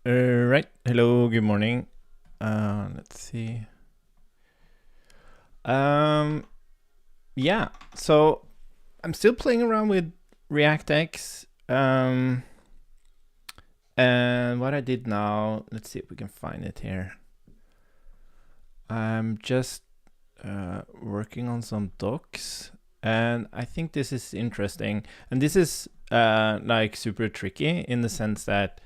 Right. Hello, good morning. Let's see. Yeah, so I'm still playing around with ReactX. And what I did now, let's see if we can find it here. I'm just working on some docs, and I think this is interesting. And this is like super tricky in the sense that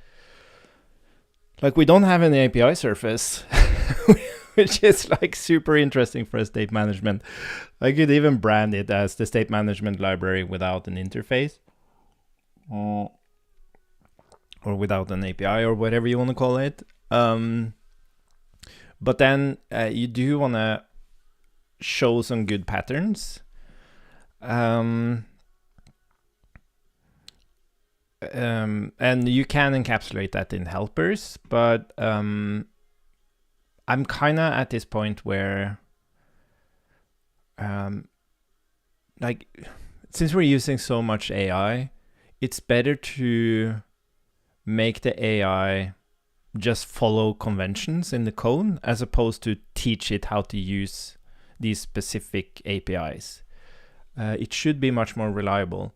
like we don't have an API surface, which is like super interesting for state management. I could even brand it as the state management library without an interface, or without an API, or whatever you want to call it. But then you do want to show some good patterns. And you can encapsulate that in helpers, but I'm kind of at this point where like since we're using so much AI, it's better to make the AI just follow conventions in the code as opposed to teach it how to use these specific APIs. It should be much more reliable.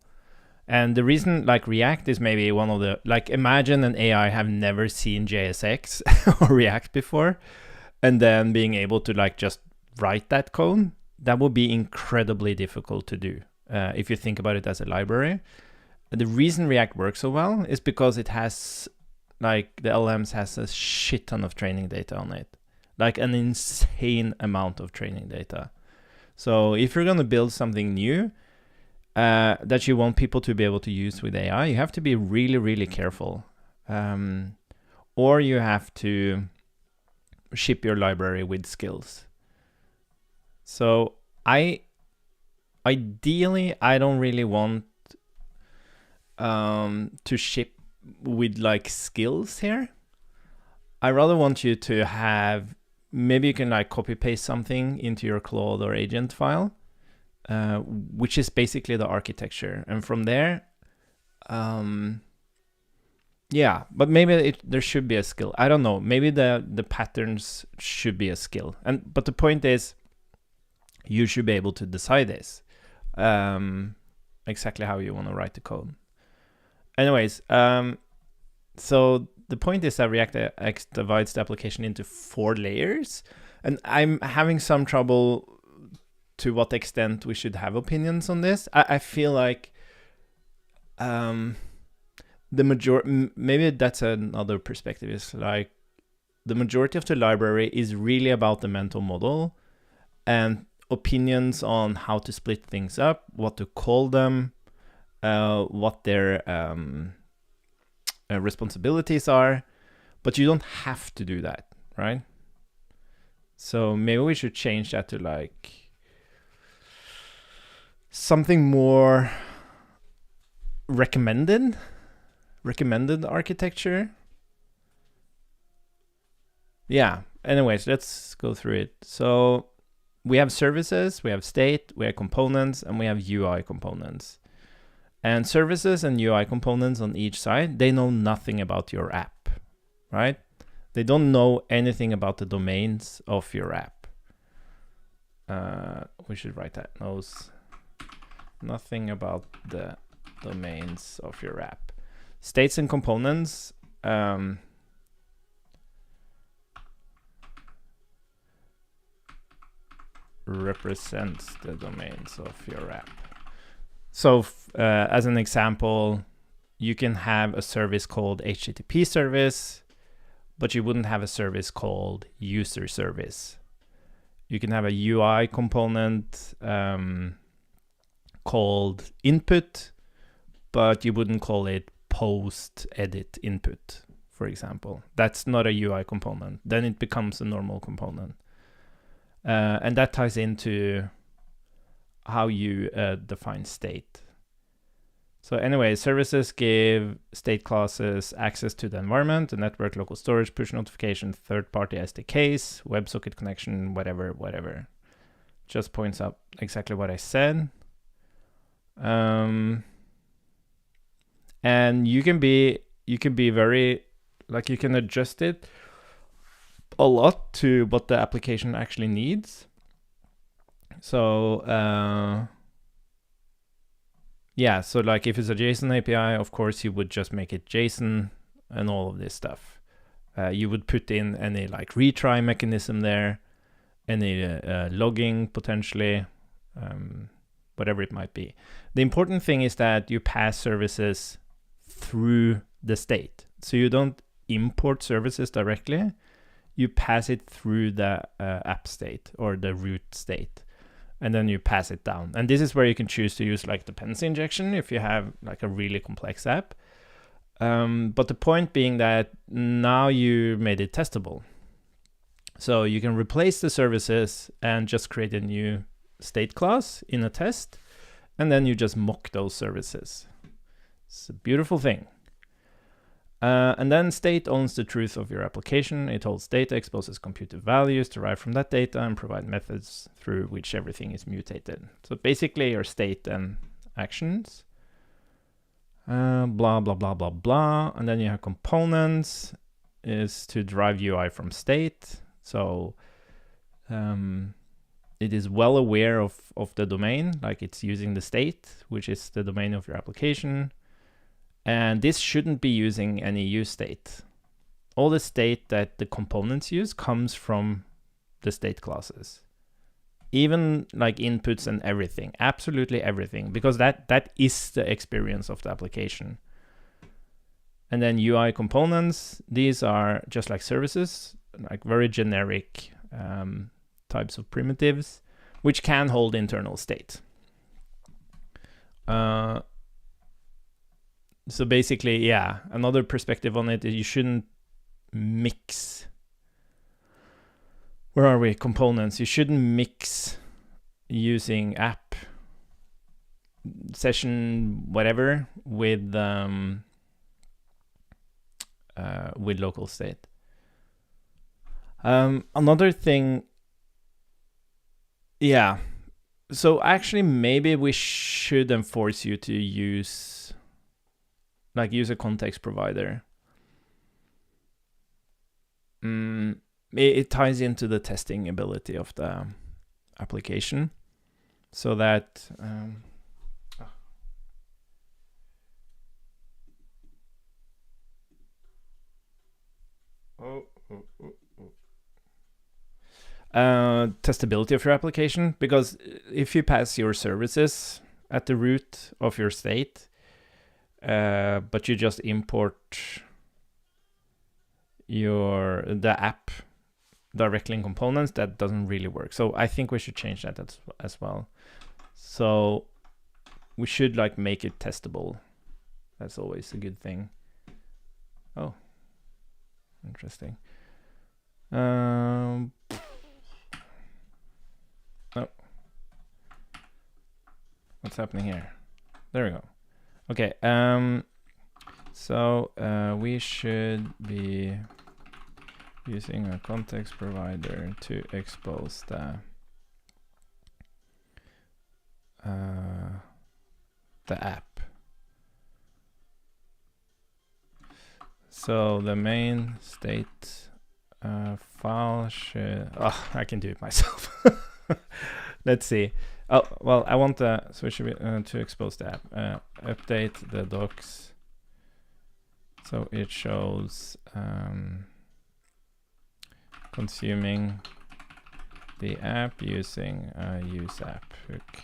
And the reason like React is maybe one of the, like imagine an AI have never seen JSX or React before, and then being able to like just write that code. That would be incredibly difficult to do if you think about it as a library. The reason React works so well is because it has, like the LMs has a shit ton of training data on it, like an insane amount of training data. So if you're going to build something new that you want people to be able to use with AI, you have to be really, really careful. Or you have to ship your library with skills. So ideally, I don't really want to ship with like skills here. I rather want you to have, maybe you can like copy paste something into your Claude or agent file, which is basically the architecture. And from there, yeah, but maybe there should be a skill. I don't know. Maybe the patterns should be a skill. But the point is, you should be able to decide this, exactly how you want to write the code. Anyways, so the point is that ReactX divides the application into 4 layers, and I'm having some trouble to what extent we should have opinions on this. I feel like maybe that's another perspective, is like the majority of the library is really about the mental model, and opinions on how to split things up, what to call them, what their responsibilities are, but you don't have to do that, right? So maybe we should change that to like something more recommended architecture. Yeah, anyways, let's go through it. So we have services, we have state, we have components, and we have UI components. And services and UI components on each side, they know nothing about your app, right? They don't know anything about the domains of your app. We should write that. Knows nothing about the domains of your app. States and components, represents the domains of your app. So as an example, you can have a service called HTTP service, but you wouldn't have a service called user service. You can have a UI component called input, but you wouldn't call it post edit input, for example. That's not a UI component. Then it becomes a normal component. And that ties into how you define state. So anyway, services give state classes access to the environment, the network, local storage, push notification, third-party SDKs, WebSocket connection, whatever. Just points out exactly what I said. And you can be very Like you can adjust it a lot to what the application actually needs. So yeah, so like if it's a JSON API, of course you would just make it JSON and all of this stuff. You would put in any like retry mechanism there, any logging potentially, whatever it might be. The important thing is that you pass services through the state. So you don't import services directly, you pass it through the app state or the root state, and then you pass it down. And this is where you can choose to use like dependency injection if you have like a really complex app. But the point being that now you made it testable. So you can replace the services and just create a new state class in a test, and then you just mock those services. It's a beautiful thing. And then state owns the truth of your application. It holds data, exposes computed values derived from that data, and provide methods through which everything is mutated. So basically your state and actions. Blah, blah, blah, blah, blah. And then you have components is to derive UI from state. So it is well aware of the domain, like it's using the state, which is the domain of your application. And this shouldn't be using any use state. All the state that the components use comes from the state classes. Even like inputs and everything, absolutely everything, because that is the experience of the application. And then UI components, these are just like services, like very generic types of primitives, which can hold internal state. So basically, yeah, another perspective on it is you shouldn't mix. Where are we? Components. You shouldn't mix using app, session, whatever, with local state. Another thing, yeah. So actually, maybe we should enforce you to use a context provider. It ties into the testing ability of the application, so that testability of your application, because if you pass your services at the root of your state, but you just import the app directly in components, that doesn't really work. So I think we should change that as well. So we should like make it testable. That's always a good thing. Oh, interesting. Oh. What's happening here? There we go. Okay. So we should be using a context provider to expose the app. So the main state file should. Oh, I can do it myself. Let's see. Oh, well, I want so it should be to expose the app. Update the docs so it shows consuming the app using a use app hook.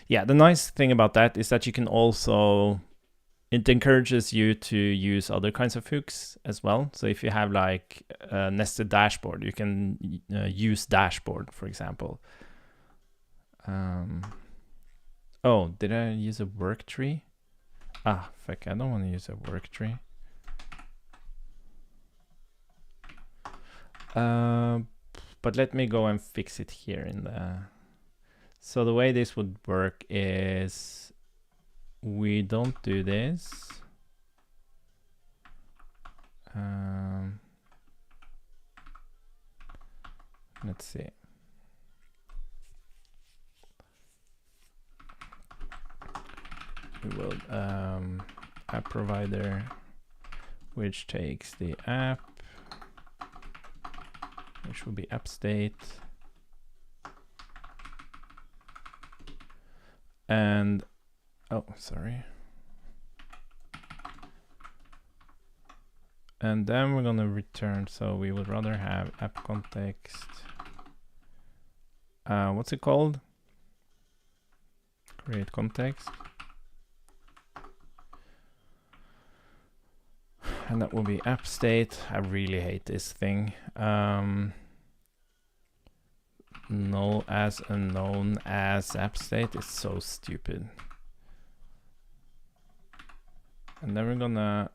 Yeah, the nice thing about that is that you can also, it encourages you to use other kinds of hooks as well. So if you have like a nested dashboard, you can use dashboard, for example. Oh, did I use a work tree? Ah, fuck, I don't want to use a work tree. But let me go and fix it here in the... So the way this would work is we don't do this. Let's see. We will app provider which takes the app, which will be app state. And, oh, sorry. And then we're gonna return, so we would rather have app context. What's it called? Create context. And that will be app state. I really hate this thing. Null as unknown as app state is so stupid. And then we're gonna,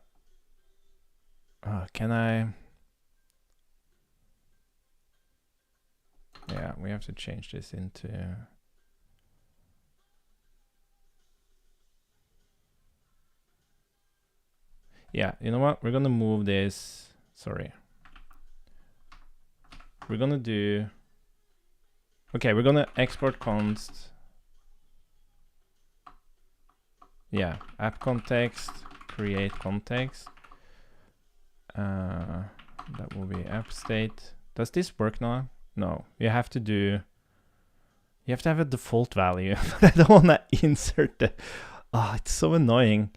can I? Yeah, we have to change this into, yeah, you know what? We're gonna move this, sorry. We're gonna do, okay, we're gonna export const. Yeah, app context, create context. That will be app state. Does this work now? No, you have to do, you have to have a default value. I don't want to insert the, oh, it's so annoying.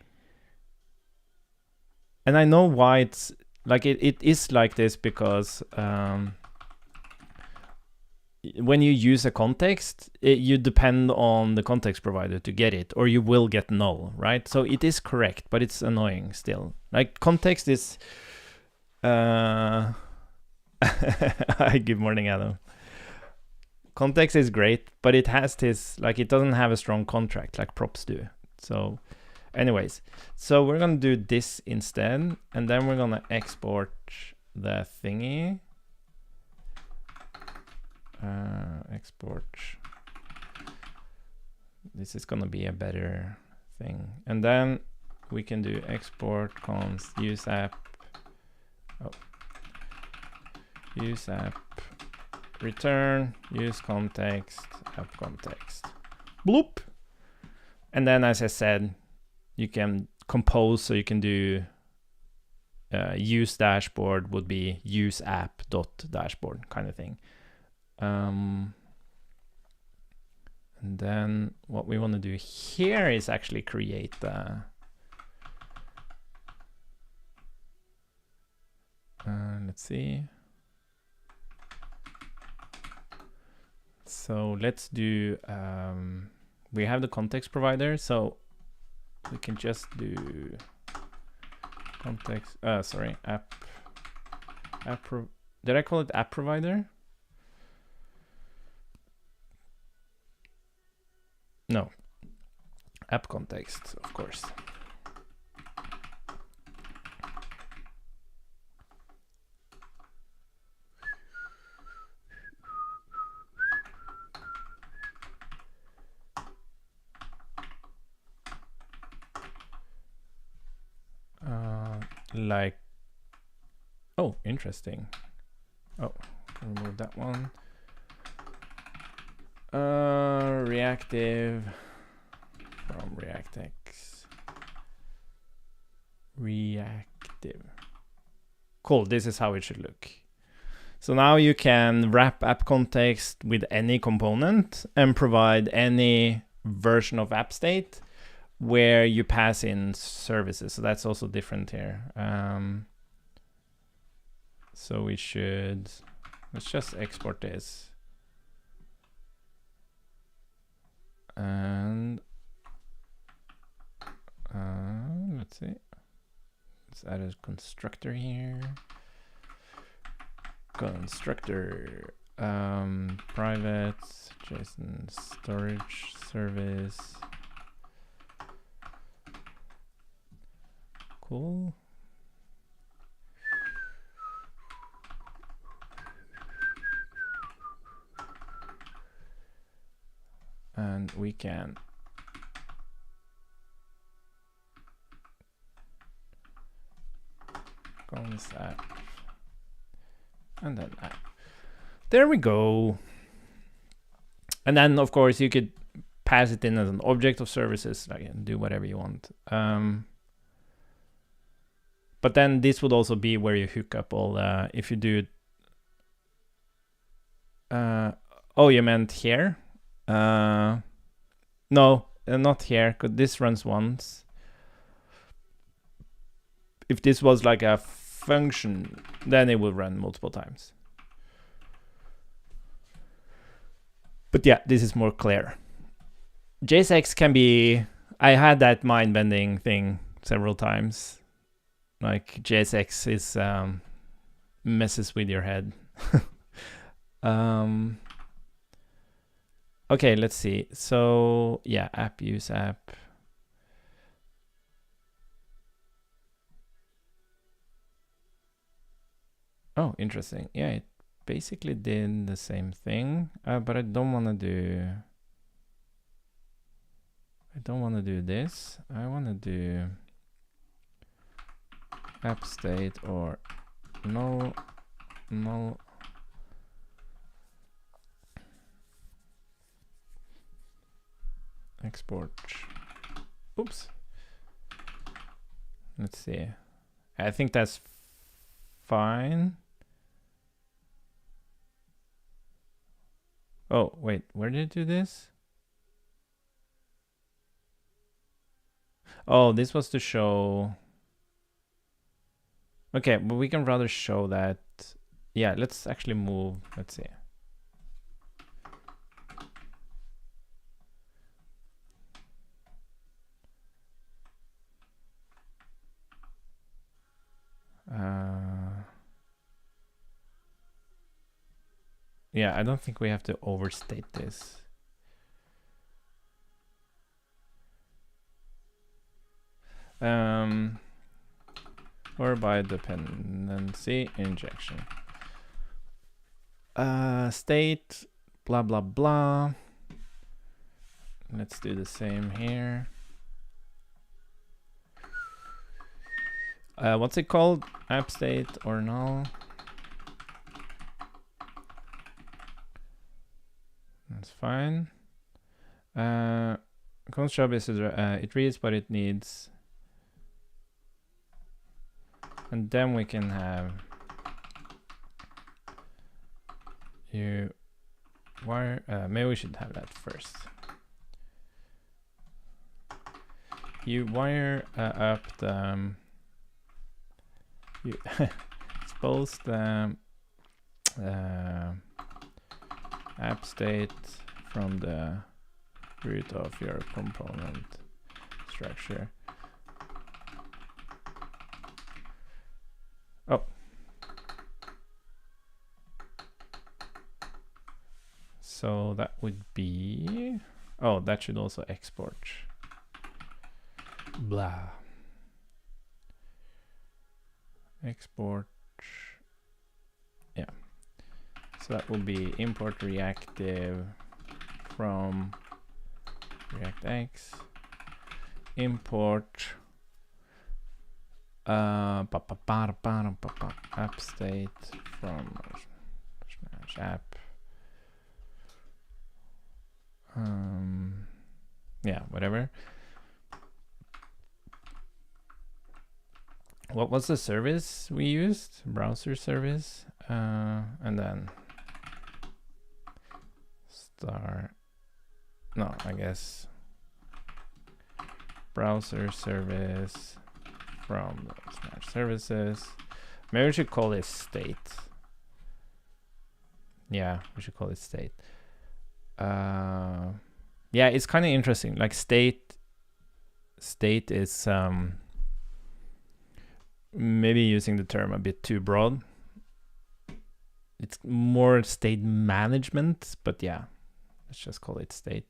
And I know why it's like, it is like this because when you use a context, you depend on the context provider to get it, or you will get null, right? So it is correct, but it's annoying still. Like context is, good morning, Adam. Context is great, but it has this, like, it doesn't have a strong contract like props do. So anyways, so we're gonna do this instead, and then we're gonna export the thingy. Export. This is gonna be a better thing. And then we can do export const use app. Oh. Use app return use context app context. Bloop. And then, as I said, you can compose, so you can do use dashboard would be use app dot dashboard kind of thing. And then what we want to do here is actually create the let's see. So let's do we have the context provider, so we can just do context sorry, app did I call it app provider? No, app context, of course. Like, oh, interesting. Oh, remove that one. Reactive from ReactX. Reactive. Cool, this is how it should look. So now you can wrap app context with any component and provide any version of app state where you pass in services. So that's also different here. So we should, let's just export this. And let's see, let's add a constructor here. Constructor private JSON storage service. Cool. And we can const app and then app. There we go. And then of course you could pass it in as an object of services, like, and do whatever you want. But then this would also be where you hook up all the, if you do, oh, you meant here? No, not here, because this runs once. If this was like a function, then it will run multiple times. But yeah, this is more clear. JSX can be, I had that mind-bending thing several times. Like JSX is messes with your head. Okay, let's see. So yeah, app use app. Oh, interesting. Yeah, it basically did the same thing, but I don't want to do. I don't want to do this. I want to do app state or null export. Oops. Let's see. I think that's fine. Oh, wait, where did it do this? Oh, this was to show. Okay, but we can rather show that. Yeah, let's actually move. Let's see. Yeah, I don't think we have to overstate this. Or by dependency injection. State, blah, blah, blah. Let's do the same here. What's it called? App state or null? That's fine. Const job is it reads what it needs. And then we can have you wire. Maybe we should have that first. You wire up the you expose the app state from the root of your component structure. Oh. So that would be, oh, that should also export. Blah. Export. Yeah. So that will be import reactive from ReactX. Import app state from app. Yeah, whatever. What was the service we used? Browser service, and then star. No, I guess browser service from Smash services. Maybe we should call it state. Yeah, we should call it state. Yeah, it's kind of interesting. Like state is maybe using the term a bit too broad. It's more state management, but yeah, let's just call it state.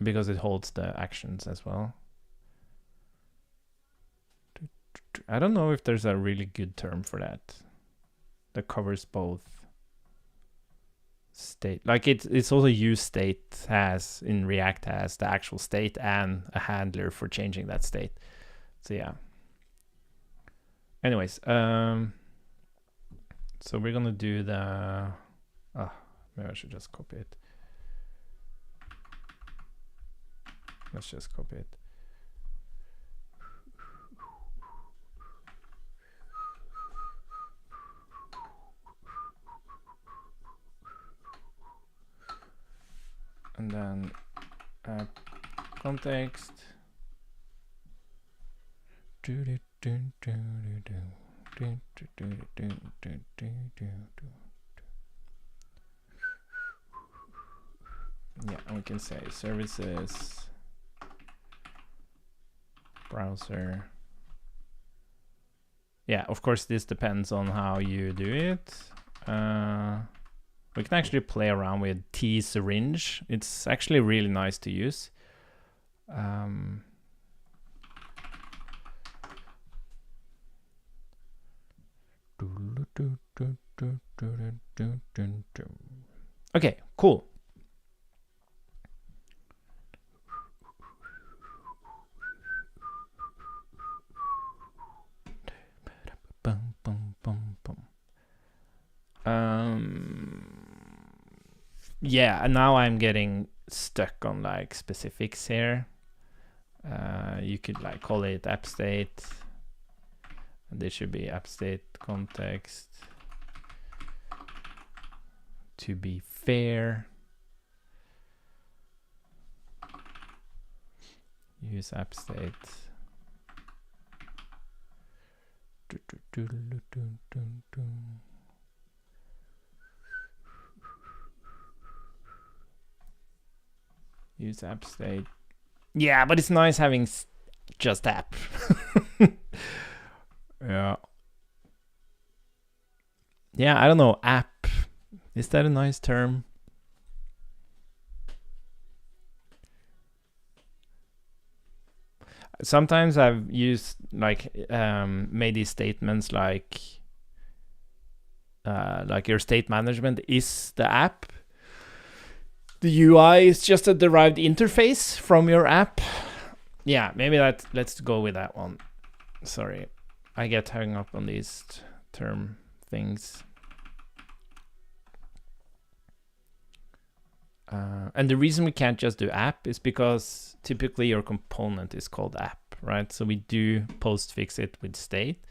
Because it holds the actions as well. I don't know if there's a really good term for that covers both state. Like it's also use state has in React has the actual state and a handler for changing that state. So yeah. Anyways, so we're gonna do the maybe I should just copy it. Let's just copy it. And then app context. Yeah, and we can say services, browser. Yeah, of course, this depends on how you do it. We can actually play around with T-syringe. It's actually really nice to use. Okay, cool. Yeah, and now I'm getting stuck on like specifics here. You could like call it app state. And this should be app state context. To be fair, use app state. Use app state. Yeah, but it's nice having just app. Yeah. Yeah, I don't know. App. Is that a nice term? Sometimes I've used like made these statements like your state management is the app. The UI is just a derived interface from your app. Yeah, maybe let's go with that one. Sorry, I get hung up on these term things. And the reason we can't just do app is because typically your component is called app, right? So we do postfix it with state.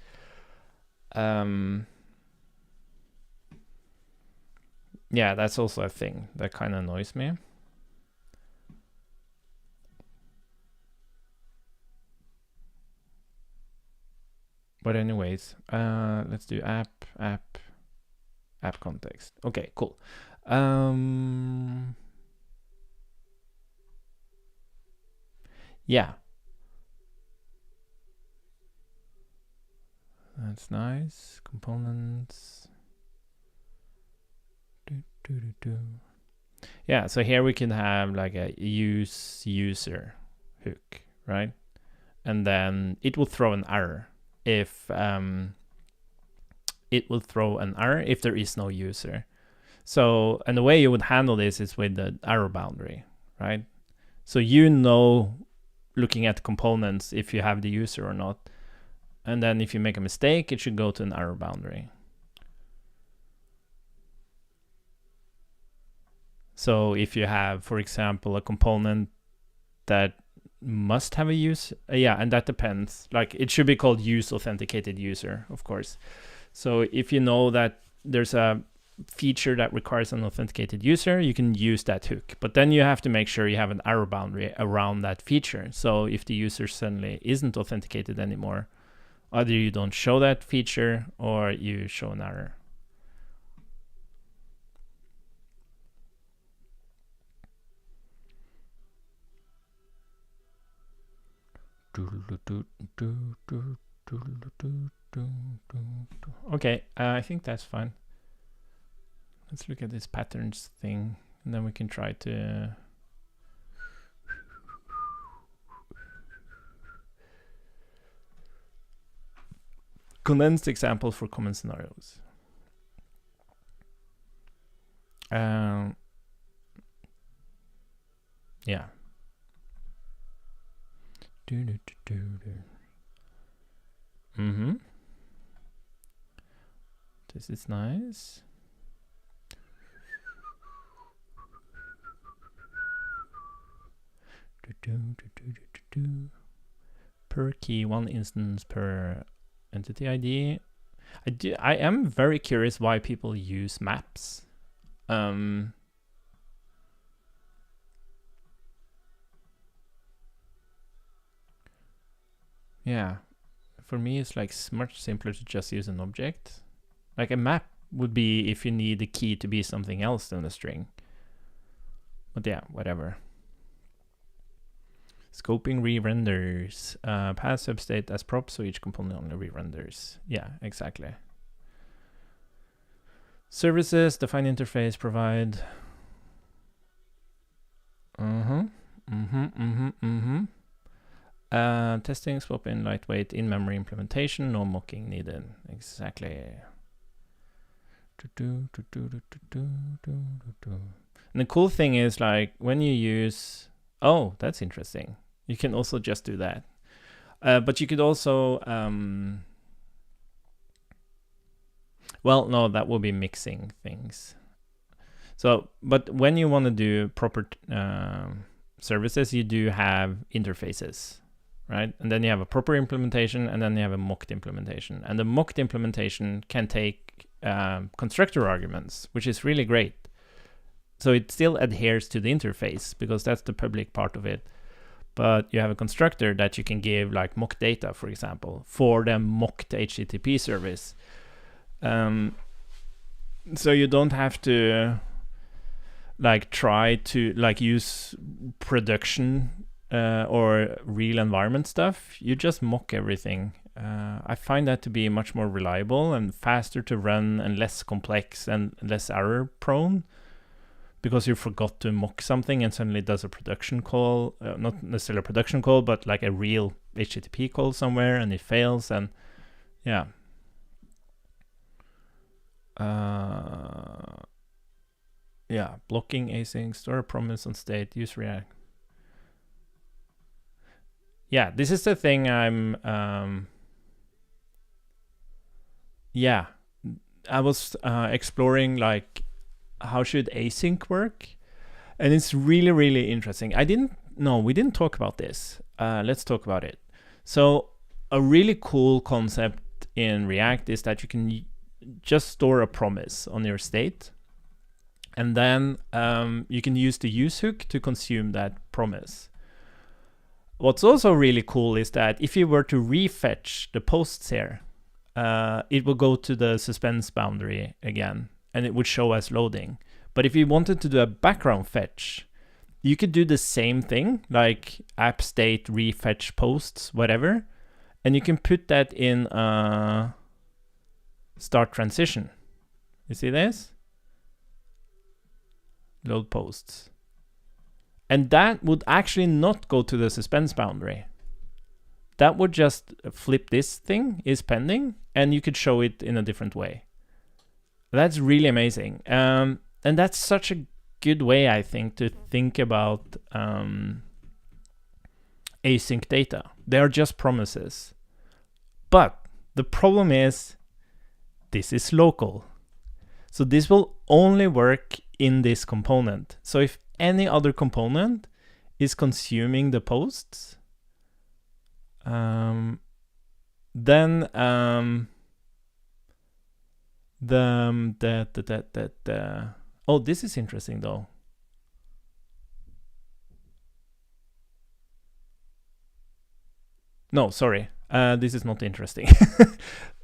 Yeah, that's also a thing that kind of annoys me. But anyways, let's do app context. Okay, cool. Yeah. That's nice. Components. Yeah, so here we can have like a use user hook, right? And then it will throw an error if there is no user. So, and the way you would handle this is with the error boundary, right? So you know, looking at components, if you have the user or not. And then if you make a mistake, it should go to an error boundary. So if you have, for example, a component that must have a use, yeah, and that depends. Like it should be called use authenticated user, of course. So if you know that there's a feature that requires an authenticated user, you can use that hook. But then you have to make sure you have an error boundary around that feature. So if the user suddenly isn't authenticated anymore, either you don't show that feature or you show an error. Okay, I think that's fine. Let's look at this patterns thing, and then we can try to condensed example for common scenarios. Yeah. This is nice. Per key, one instance per entity ID. I am very curious why people use maps. Yeah, for me it's like much simpler to just use an object. Like a map would be if you need the key to be something else than a string. But yeah, whatever. Scoping re-renders. Pass substate as prop, so each component only re-renders. Yeah, exactly. Services, define interface, provide. Testing, swap in lightweight in-memory implementation, no mocking needed. Exactly. And the cool thing is, like, when you use... Oh, that's interesting. You can also just do that. But you could also... well, no, that will be mixing things. So, but when you want to do proper services, you do have interfaces, right? And then you have a proper implementation, and then you have a mocked implementation. And the mocked implementation can take constructor arguments, which is really great. So it still adheres to the interface because that's the public part of it. But you have a constructor that you can give like mock data, for example, for the mocked HTTP service. So you don't have to like try to like use production or real environment stuff. You just mock everything. I find that to be much more reliable and faster to run and less complex and less error prone, because you forgot to mock something and suddenly it does a production call, not necessarily a production call, but like a real HTTP call somewhere, and it fails. And yeah. Yeah, blocking async, store a promise on state, use React. Yeah, this is the thing I'm... yeah, I was exploring like how should async work, and it's really, really interesting. We didn't talk about this. Let's talk about it. So a really cool concept in React is that you can just store a promise on your state, and then you can use the use hook to consume that promise. What's also really cool is that if you were to refetch the posts here, it will go to the suspense boundary again, and it would show as loading. But if you wanted to do a background fetch, you could do the same thing, like app state refetch posts, whatever, and you can put that in start transition. You see this? Load posts. And that would actually not go to the suspense boundary. That would just flip this thing is pending, and you could show it in a different way. That's really amazing. And that's such a good way, I think, to think about async data. They are just promises. But the problem is, this is local. So this will only work in this component. So if any other component is consuming the posts, then oh, this is interesting though. No, sorry, this is not interesting.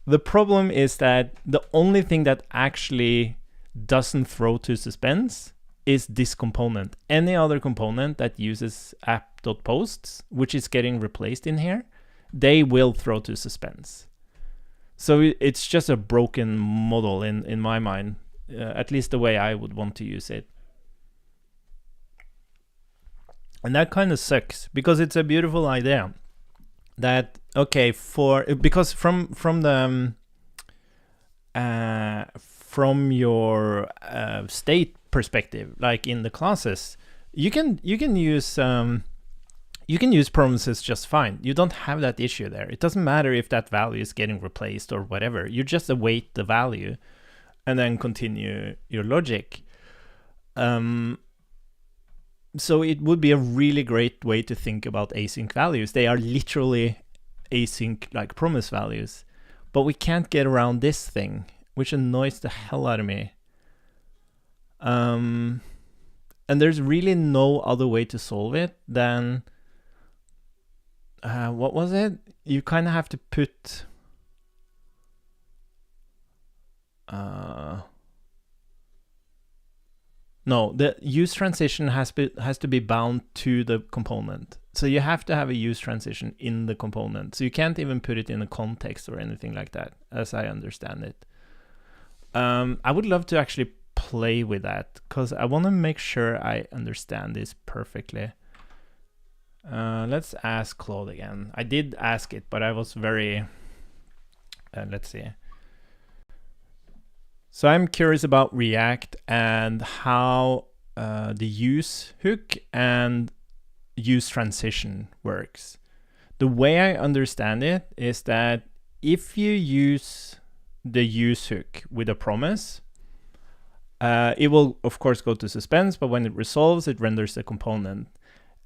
The problem is that the only thing that actually doesn't throw to suspense is this component. Any other component that uses app.posts, which is getting replaced in here, they will throw to suspense. So it's just a broken model in my mind, at least the way I would want to use it. And that kind of sucks, because it's a beautiful idea that, okay, because from your state perspective, like in the classes, you can use promises just fine. You don't have that issue there. It doesn't matter if that value is getting replaced or whatever. You just await the value and then continue your logic. So it would be a really great way to think about async values. They are literally async like promise values, but we can't get around this thing, which annoys the hell out of me. And there's really no other way to solve it than what was it? You kind of have to put no, the use transition has to be bound to the component. So you have to have a use transition in the component. So you can't even put it in a context or anything like that, as I understand it. I would love to actually play with that because I want to make sure I understand this perfectly. Let's ask Claude again. I did ask it, but I was very, let's see. So I'm curious about React and how the use hook and use transition works. The way I understand it is that if you use the use hook with a promise, it will of course go to suspense, but when it resolves, it renders the component.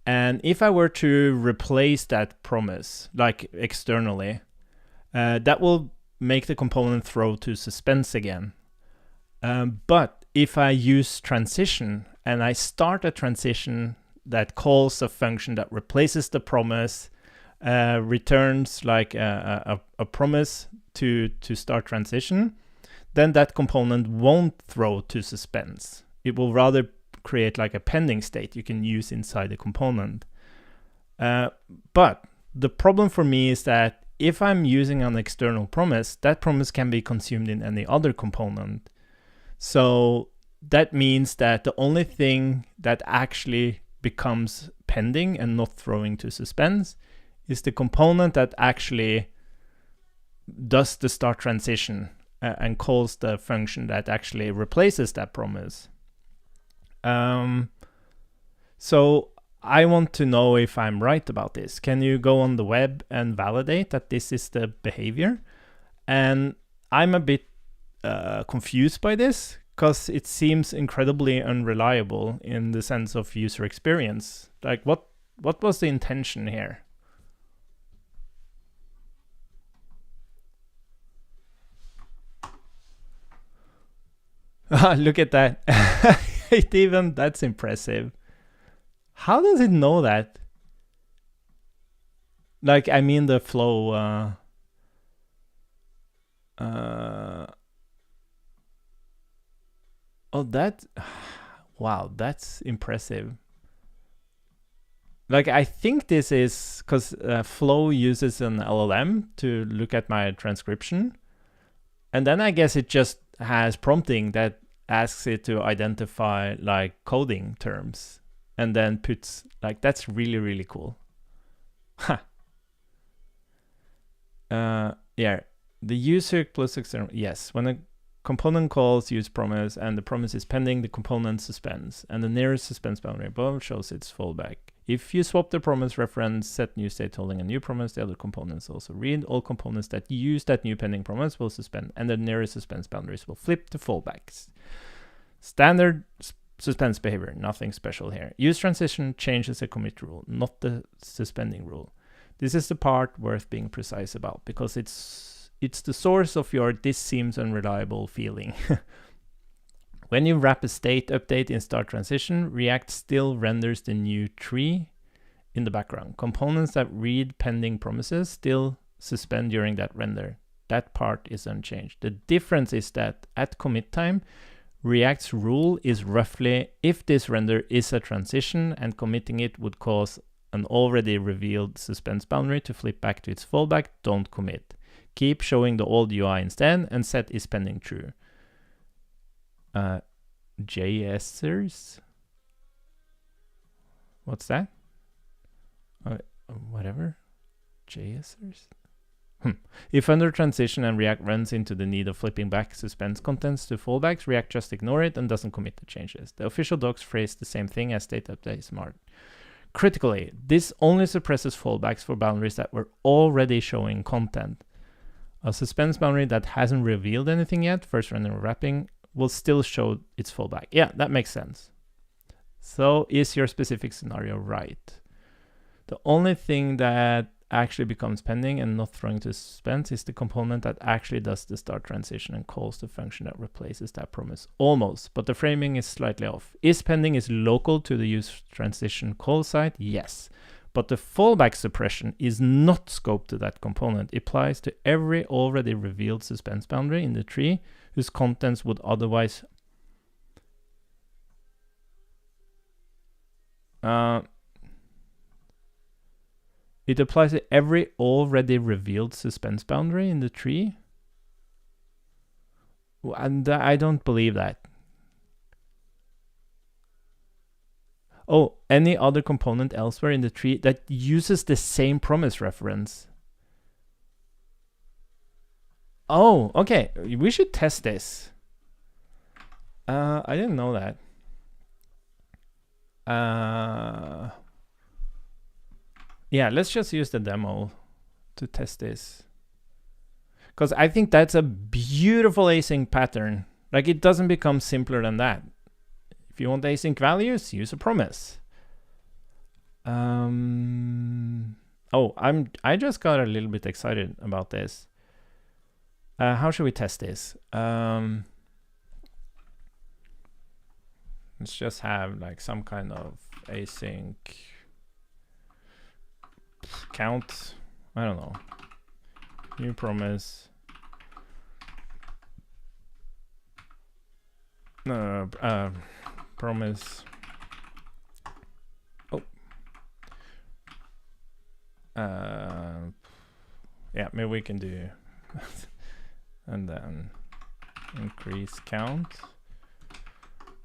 And if I were to replace that promise, like externally, that will make the component throw to suspense again. But if I use transition and I start a transition that calls a function that replaces the promise, returns like a promise to start transition, then that component won't throw to suspense. It will rather create like a pending state you can use inside the component. But the problem for me is that if I'm using an external promise, that promise can be consumed in any other component. So that means that the only thing that actually becomes pending and not throwing to suspense is the component that actually does the start transition and calls the function that actually replaces that promise. So I want to know if I'm right about this. Can you go on the web and validate that this is the behavior? And I'm a bit confused by this because it seems incredibly unreliable in the sense of user experience. Like what was the intention here? Look at that. That's impressive. How does it know that? Like, I mean the flow. Wow, that's impressive. Like, I think this is because Flow uses an LLM to look at my transcription. And then I guess it just has prompting that asks it to identify like coding terms and then puts like, that's really, really cool. Huh. Yeah, the use hook plus external. Yes, when a component calls use promise and the promise is pending, the component suspends and the nearest suspense boundary above shows its fallback. If you swap the promise reference, set new state holding a new promise, the other components also read. All components that use that new pending promise will suspend and the nearest suspense boundaries will flip to fallbacks. Standard suspense behavior, nothing special here. Use transition changes the commit rule, not the suspending rule. This is the part worth being precise about because it's the source of your "this seems unreliable" feeling. When you wrap a state update in start transition, React still renders the new tree in the background. Components that read pending promises still suspend during that render. That part is unchanged. The difference is that at commit time, React's rule is roughly if this render is a transition and committing it would cause an already revealed suspense boundary to flip back to its fallback, don't commit. Keep showing the old UI instead and set is pending true. JSers? What's that? Whatever. JSers? If under transition and React runs into the need of flipping back suspense contents to fallbacks, React just ignore it and doesn't commit the changes. The official docs phrase the same thing as state update smart. Critically, this only suppresses fallbacks for boundaries that were already showing content. A suspense boundary that hasn't revealed anything yet, first render wrapping, will still show its fallback. Yeah, that makes sense. So is your specific scenario right? The only thing that actually becomes pending and not thrown into suspense is the component that actually does the start transition and calls the function that replaces that promise. Almost, but the framing is slightly off. Is pending is local to the use transition call site? Yes. But the fallback suppression is not scoped to that component. It applies to every already revealed suspense boundary in the tree whose contents would otherwise it applies to every already revealed suspense boundary in the tree. And I don't believe that. Oh, any other component elsewhere in the tree that uses the same promise reference. Oh, okay. We should test this. I didn't know that. Yeah, let's just use the demo to test this. Because I think that's a beautiful async pattern. Like, it doesn't become simpler than that. If you want async values, use a promise. I just got a little bit excited about this. How should we test this? Let's just have like some kind of async count. I don't know. New promise. Promise. Oh. Yeah, maybe we can do and then increase count.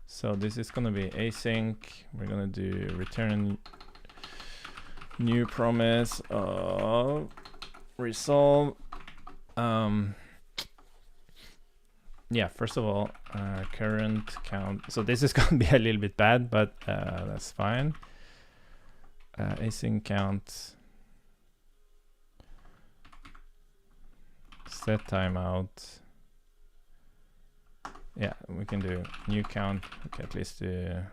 So this is gonna be async. We're gonna do return new promise of resolve. Yeah, first of all, current count. So this is gonna be a little bit bad, but that's fine. Async count. Set timeout. Yeah, we can do new count. Okay, at least do.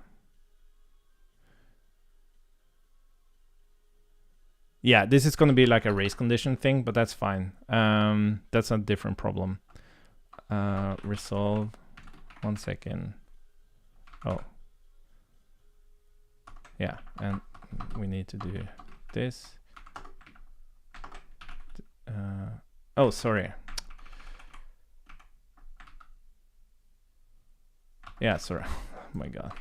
Yeah, this is going to be like a race condition thing, but that's fine. That's a different problem. Resolve. 1 second. Oh. Yeah, and we need to do this. Oh, sorry. Yeah, sorry. Oh my god.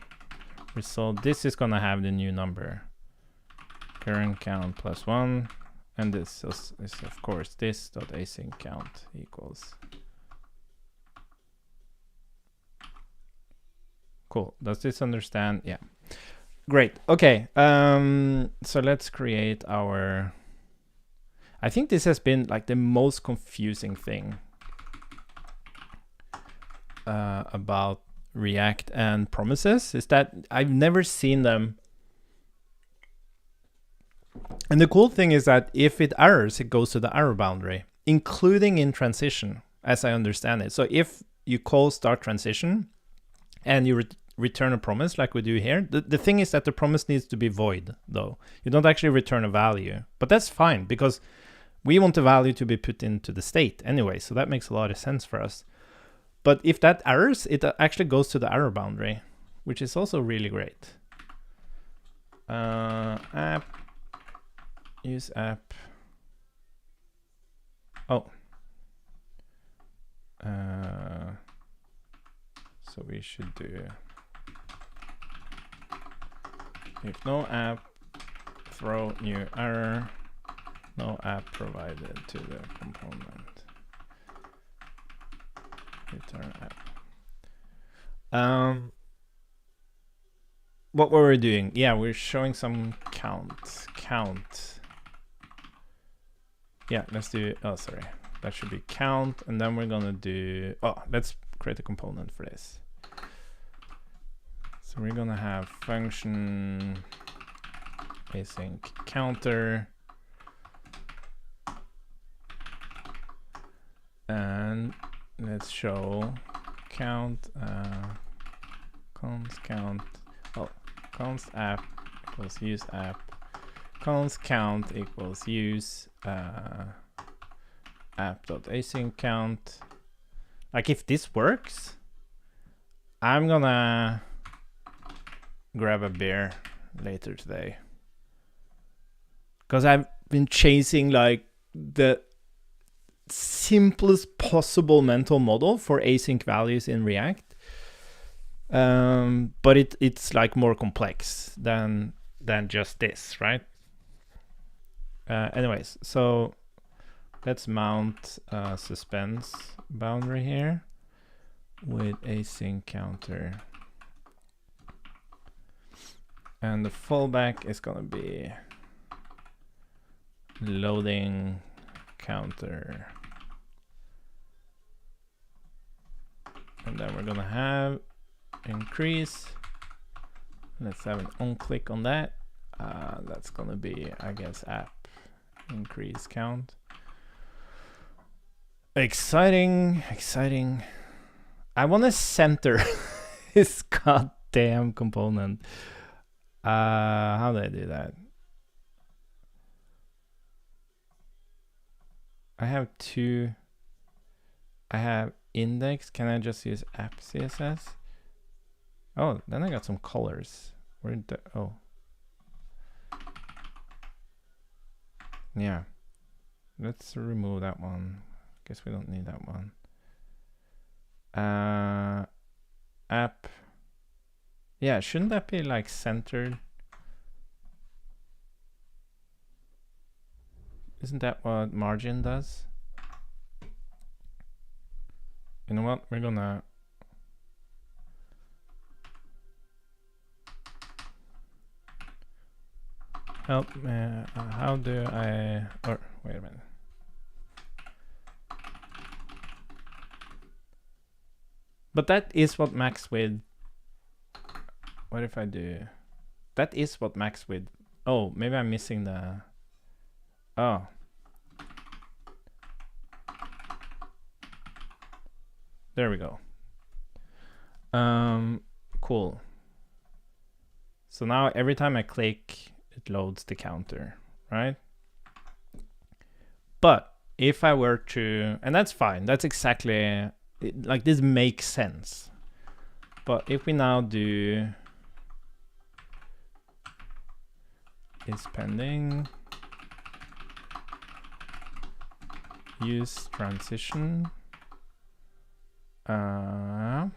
Resolve. This is gonna have the new number. Current count plus 1. And this is of course this dot async count equals. Cool. Does this understand? Yeah. Great. Okay. So let's create our. I think this has been like the most confusing thing about React and promises is that I've never seen them. And the cool thing is that if it errors, it goes to the error boundary, including in transition, as I understand it. So if you call start transition and you return a promise like we do here, the thing is that the promise needs to be void, though. You don't actually return a value, but that's fine because we want the value to be put into the state anyway, so that makes a lot of sense for us. But if that errors, it actually goes to the error boundary, which is also really great. App, use app. Oh. So we should do, if no app, throw new error, no app provided to the component. Return app. What were we doing? Yeah, we're showing some count. Yeah, let's do, oh, sorry. That should be count. And then we're gonna do, oh, let's create a component for this. So we're gonna have function async counter. And let's show count, const count. Oh, const app equals use app, const count equals use app.async count. Like if this works, I'm gonna grab a beer later today, because I've been chasing like the simplest possible mental model for async values in React, but it's like more complex than just this, right? Anyways, so let's mount a suspense boundary here with async counter, and the fallback is gonna be loading counter, and then we're gonna have increase. Let's have an on click on that. That's gonna be, I guess, app increase count. Exciting. I want to center this goddamn component. How do I do that? I have index. Can I just use app CSS? Oh, then I got some colors. Where did oh. Yeah. Let's remove that one. Guess we don't need that one. App. Yeah, shouldn't that be like centered? Isn't that what margin does? You know what? We're gonna help me. How do I? Or wait a minute. But that is what max width. What if I do? That is what max width. Oh, maybe I'm missing the. Oh. There we go. Cool. So now every time I click, it loads the counter, right? But if I were to, and that's fine, that's exactly, like this makes sense. But if we now do is pending use transition, and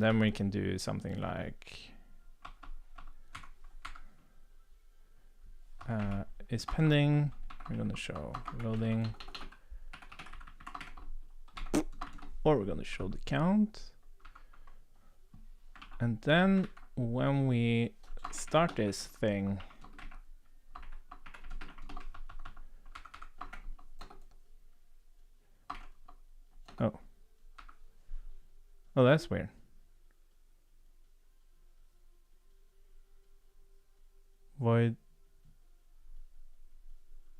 then we can do something like is pending. We're going to show loading, or we're going to show the count. And then when we start this thing, oh, that's weird. Void.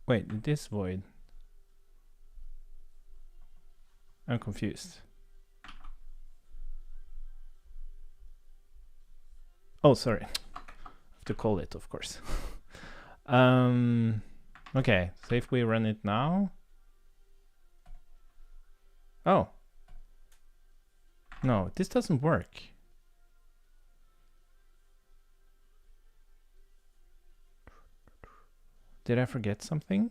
Wait, this void. I'm confused. Oh, sorry. I have to call it, of course. Okay, so if we run it now. Oh. No, this doesn't work. Did I forget something?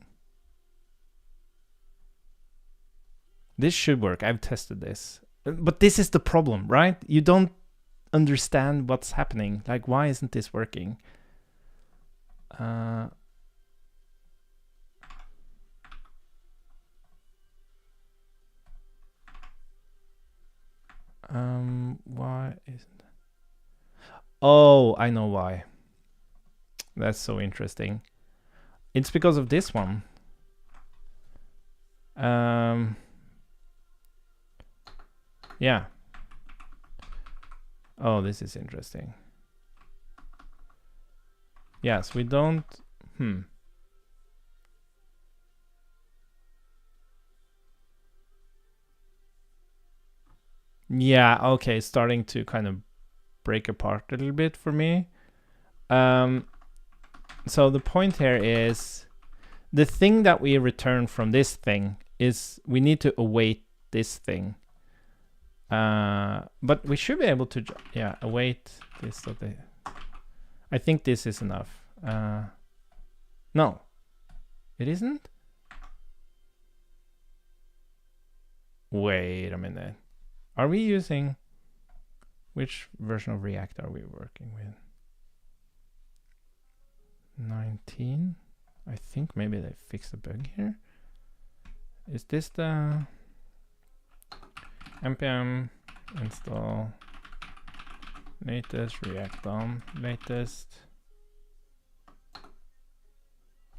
This should work. I've tested this. But this is the problem, right? You don't understand what's happening. Like, why isn't this working? Why isn't that? Oh, I know why. That's so interesting. It's because of this one. Yeah. Oh, this is interesting. Yes, we don't. Yeah, okay, starting to kind of break apart a little bit for me. So the point here is the thing that we return from this thing is we need to await this thing. But we should be able to, await this. I think this is enough. No, it isn't. Wait a minute. Are we using, which version of React are we working with? 19. I think maybe they fixed a bug here. Is this the npm install latest React DOM latest?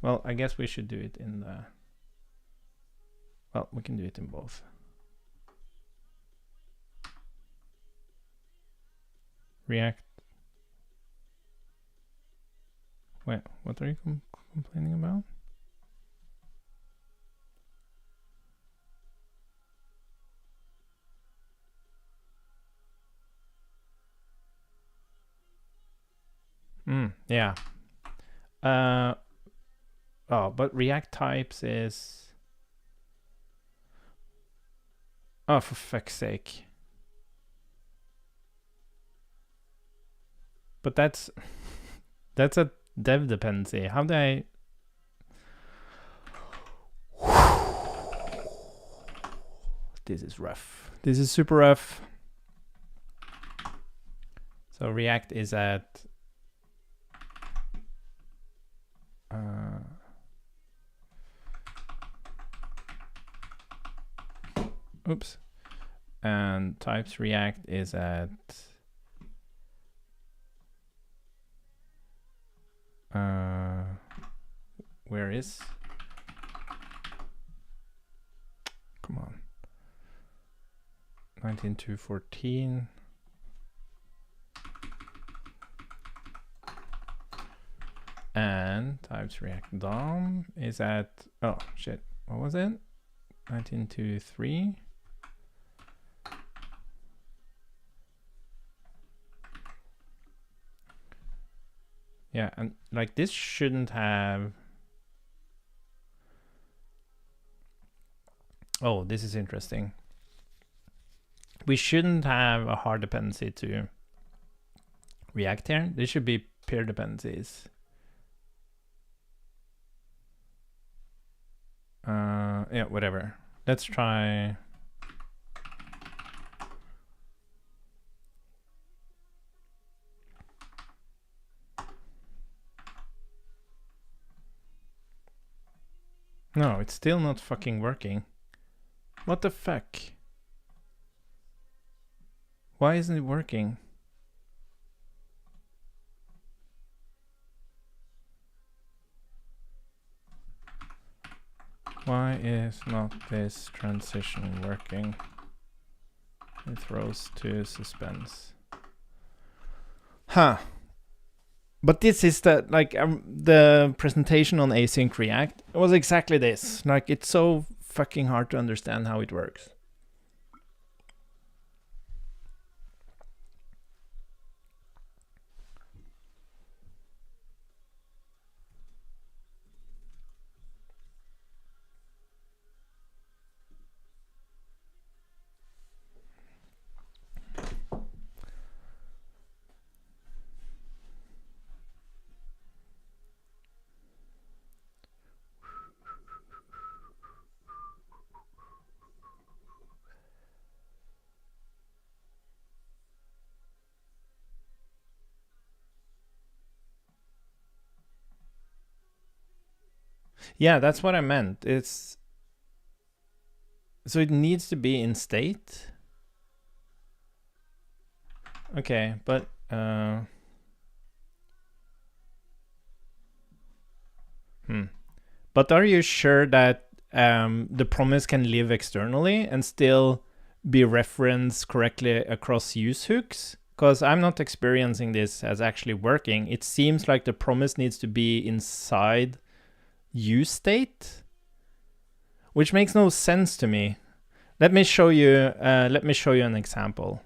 Well, I guess we should do it in the, well, we can do it in both. React. Wait, what are you complaining about? Yeah. Oh, but React types is, oh, for fuck's sake. But that's a dev dependency. How do I? This is rough. This is super rough. So React is at oops, and types React is at where is, come on, 19.2.14. And types React DOM is at, oh shit, what was it? 19.2.3. Yeah, and like this shouldn't have, oh, this is interesting. We shouldn't have a hard dependency to React here. This should be peer dependencies. Yeah, whatever. Let's try. No, it's still not fucking working. What the fuck? Why isn't it working? Why is not this transition working? It throws to suspense. Huh. But this is the presentation on async React. It was exactly this. Like, it's so fucking hard to understand how it works. Yeah, that's what I meant. It's so it needs to be in state. Okay, but But are you sure that the promise can live externally and still be referenced correctly across use hooks? Because I'm not experiencing this as actually working. It seems like the promise needs to be inside use state, which makes no sense to me. Let me show you. Let me show you an example.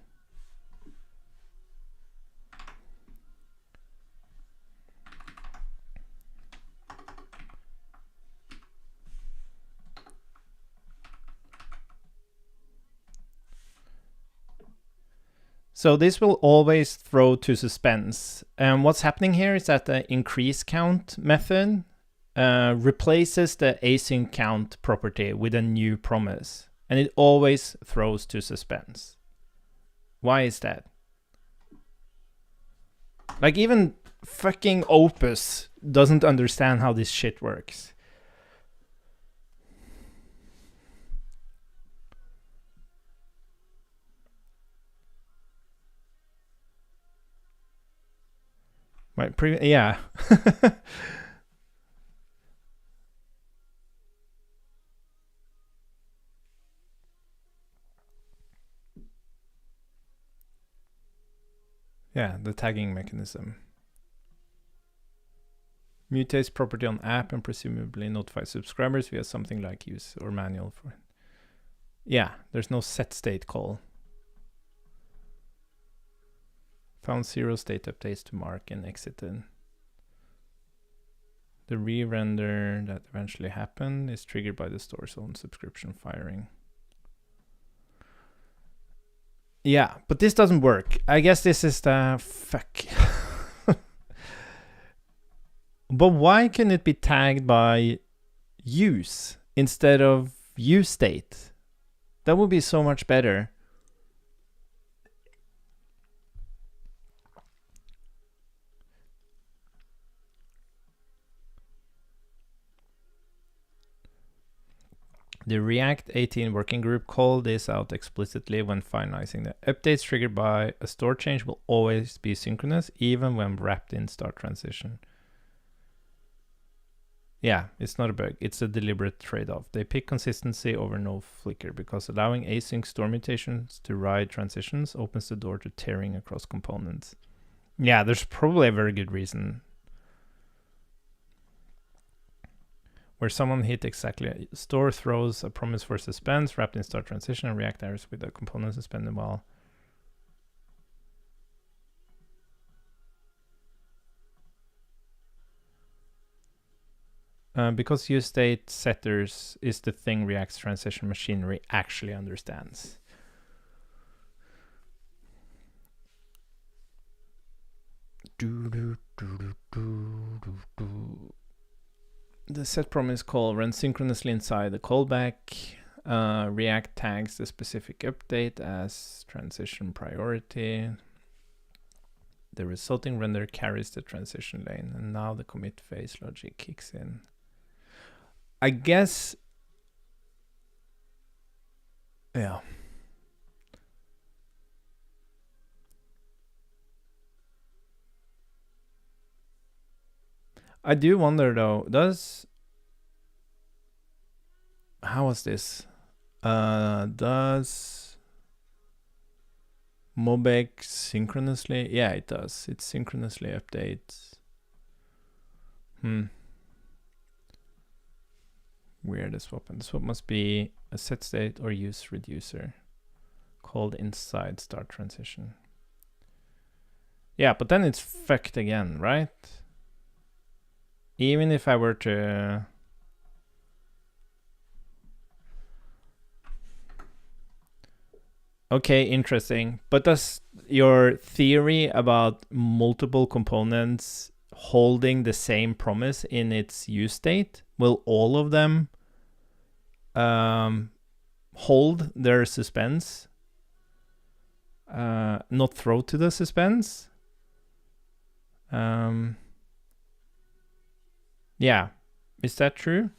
So this will always throw to suspense. And what's happening here is that the increase count method replaces the async count property with a new promise. And it always throws to suspense. Why is that? Like even fucking Opus doesn't understand how this shit works. Yeah. Yeah, the tagging mechanism. Mutates property on app and presumably notify subscribers via something like use or manual for it. Yeah, there's no set state call. Found 0 state updates to mark and exited. The re-render that eventually happened is triggered by the store's own subscription firing. Yeah, but this doesn't work. I guess this is the fuck. But why can it be tagged by use instead of use state? That would be so much better. The React 18 working group called this out explicitly when finalizing the updates triggered by a store change will always be synchronous, even when wrapped in start transition. Yeah, it's not a bug. It's a deliberate trade-off. They pick consistency over no flicker because allowing async store mutations to ride transitions opens the door to tearing across components. Yeah, there's probably a very good reason. Where someone hit exactly store throws a promise for suspense wrapped in start transition and React errors with a component suspended while because use state setters is the thing React's transition machinery actually understands. The set promise call runs synchronously inside the callback. React tags the specific update as transition priority. The resulting render carries the transition lane, and now the commit phase logic kicks in. I guess, yeah. I do wonder though, how was this? Does Mobek synchronously? Yeah, it does. It synchronously updates. Weird swap. And the swap must be a set state or use reducer called inside start transition. Yeah, but then it's fucked again, right? Even if I were to okay, interesting. But does your theory about multiple components holding the same promise in its use state, will all of them hold their suspense, not throw to the suspense? Yeah, is that true?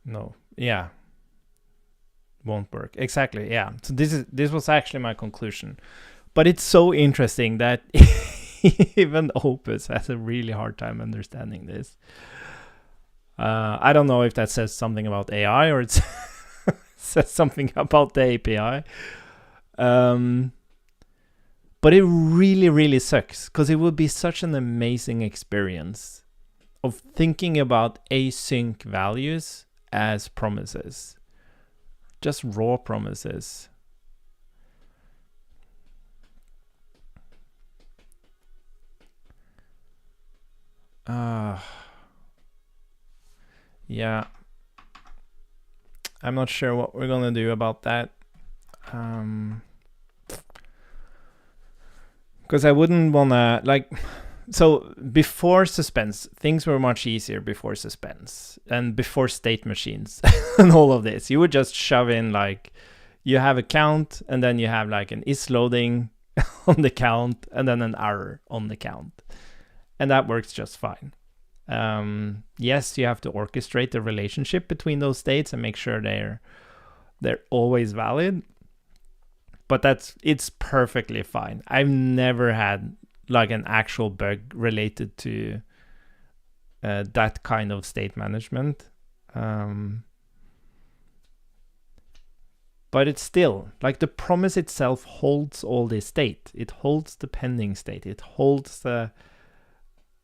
No. Yeah. Won't work. Exactly. Yeah. So this was actually my conclusion. But it's so interesting that even Opus has a really hard time understanding this. I don't know if that says something about AI or it says something about the API. But it really, really sucks because it would be such an amazing experience of thinking about async values as promises. Just raw promises. Yeah, I'm not sure what we're gonna do about that. Because I wouldn't wanna like. So before suspense, things were much easier before suspense and before state machines and all of this. You would just shove in like you have a count and then you have like an is loading on the count and then an error on the count, and that works just fine. Yes, you have to orchestrate the relationship between those states and make sure they're always valid, but it's perfectly fine. I've never had like an actual bug related to that kind of state management. But it's still like the promise itself holds all this state. It holds the pending state. It holds the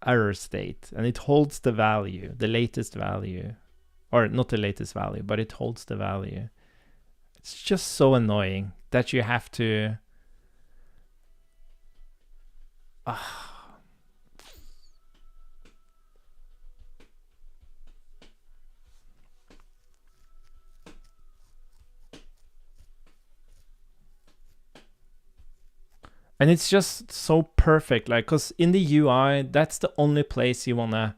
error state, and it holds the value, the latest value, or not the latest value, but it holds the value. It's just so annoying that you have to. And it's just so perfect, like, because in the UI, that's the only place you want to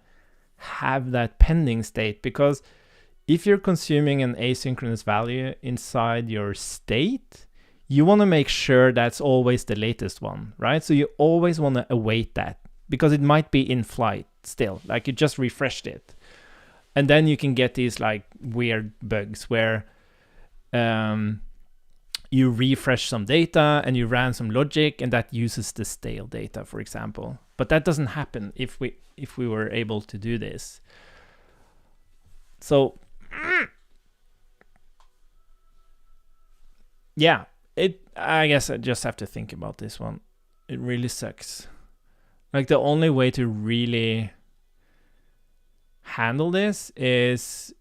have that pending state, because if you're consuming an asynchronous value inside your state, you want to make sure that's always the latest one, right? So you always want to await that, because it might be in flight still, like you just refreshed it. And then you can get these like weird bugs where you refresh some data and you ran some logic and that uses the stale data, for example. But that doesn't happen if we were able to do this. So yeah, I guess I just have to think about this one. It really sucks. Like the only way to really handle this is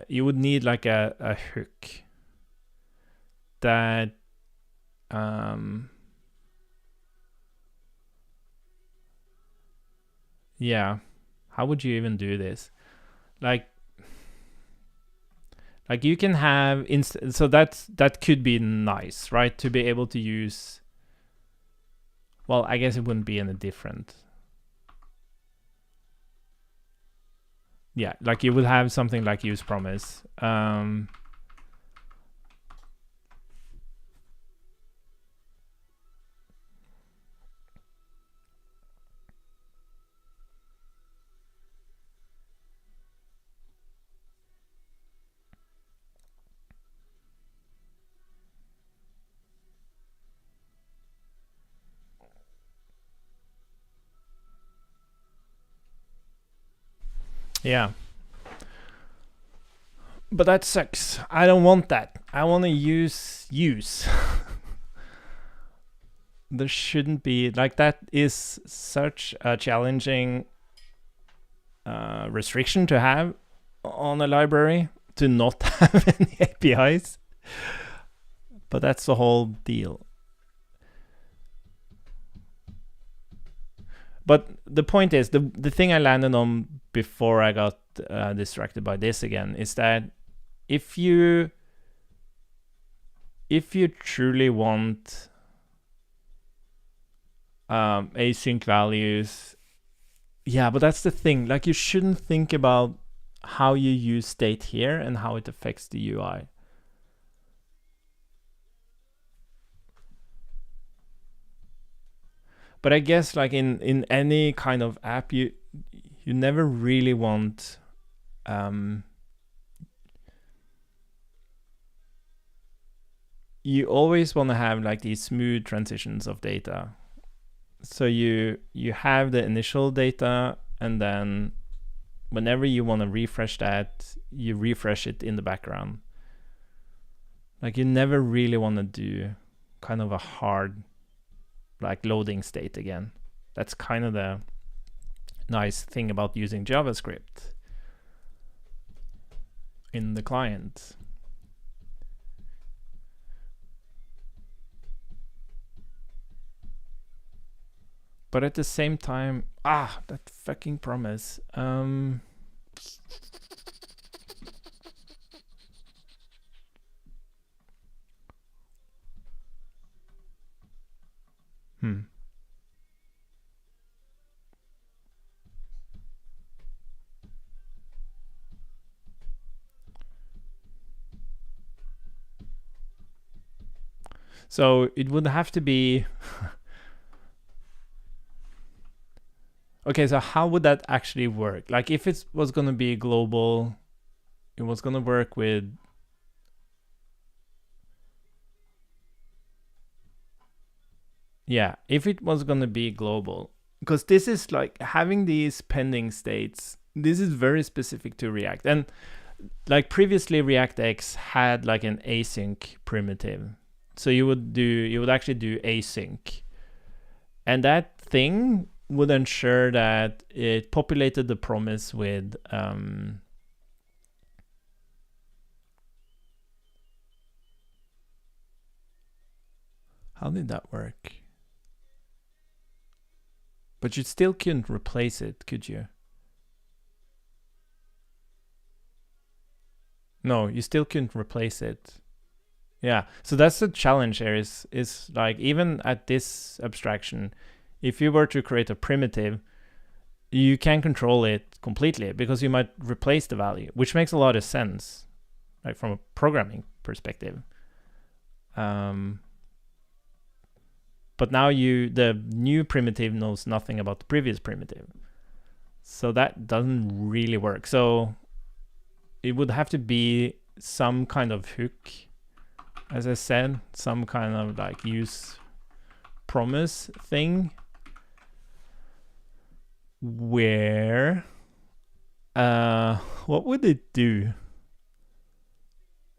you would need like a hook that yeah, how would you even do this? Like you can have so that could be nice, right? To be able to use, well, I guess it wouldn't be any different. Yeah, like you would have something like use promise. Yeah. But that sucks. I don't want that. I want to use. There shouldn't be, like, that is such a challenging restriction to have on a library, to not have any APIs. But that's the whole deal. But the point is, the thing I landed on before I got distracted by this again is that if you truly want async values, yeah, but that's the thing. Like, you shouldn't think about how you use state here and how it affects the UI. But I guess, like, in any kind of app, you never really want you always want to have like these smooth transitions of data. So you have the initial data, and then whenever you want to refresh that, you refresh it in the background. Like, you never really want to do kind of a hard like loading state again. That's kind of the nice thing about using JavaScript in the client. But at the same time, that fucking promise. So it would have to be... Okay, so how would that actually work? Like if it was going to be global, it was going to work with... Yeah, if it was going to be global, because this is like having these pending states, this is very specific to React. And like previously ReactX had like an async primitive. So you would actually do async. And that thing would ensure that it populated the promise with how did that work? But you still couldn't replace it, could you? No, you still couldn't replace it. Yeah, so that's the challenge here is like even at this abstraction, if you were to create a primitive, you can control it completely because you might replace the value, which makes a lot of sense, right, from a programming perspective. But now the new primitive knows nothing about the previous primitive. So that doesn't really work. So it would have to be some kind of hook, as I said, some kind of like use promise thing where what would it do?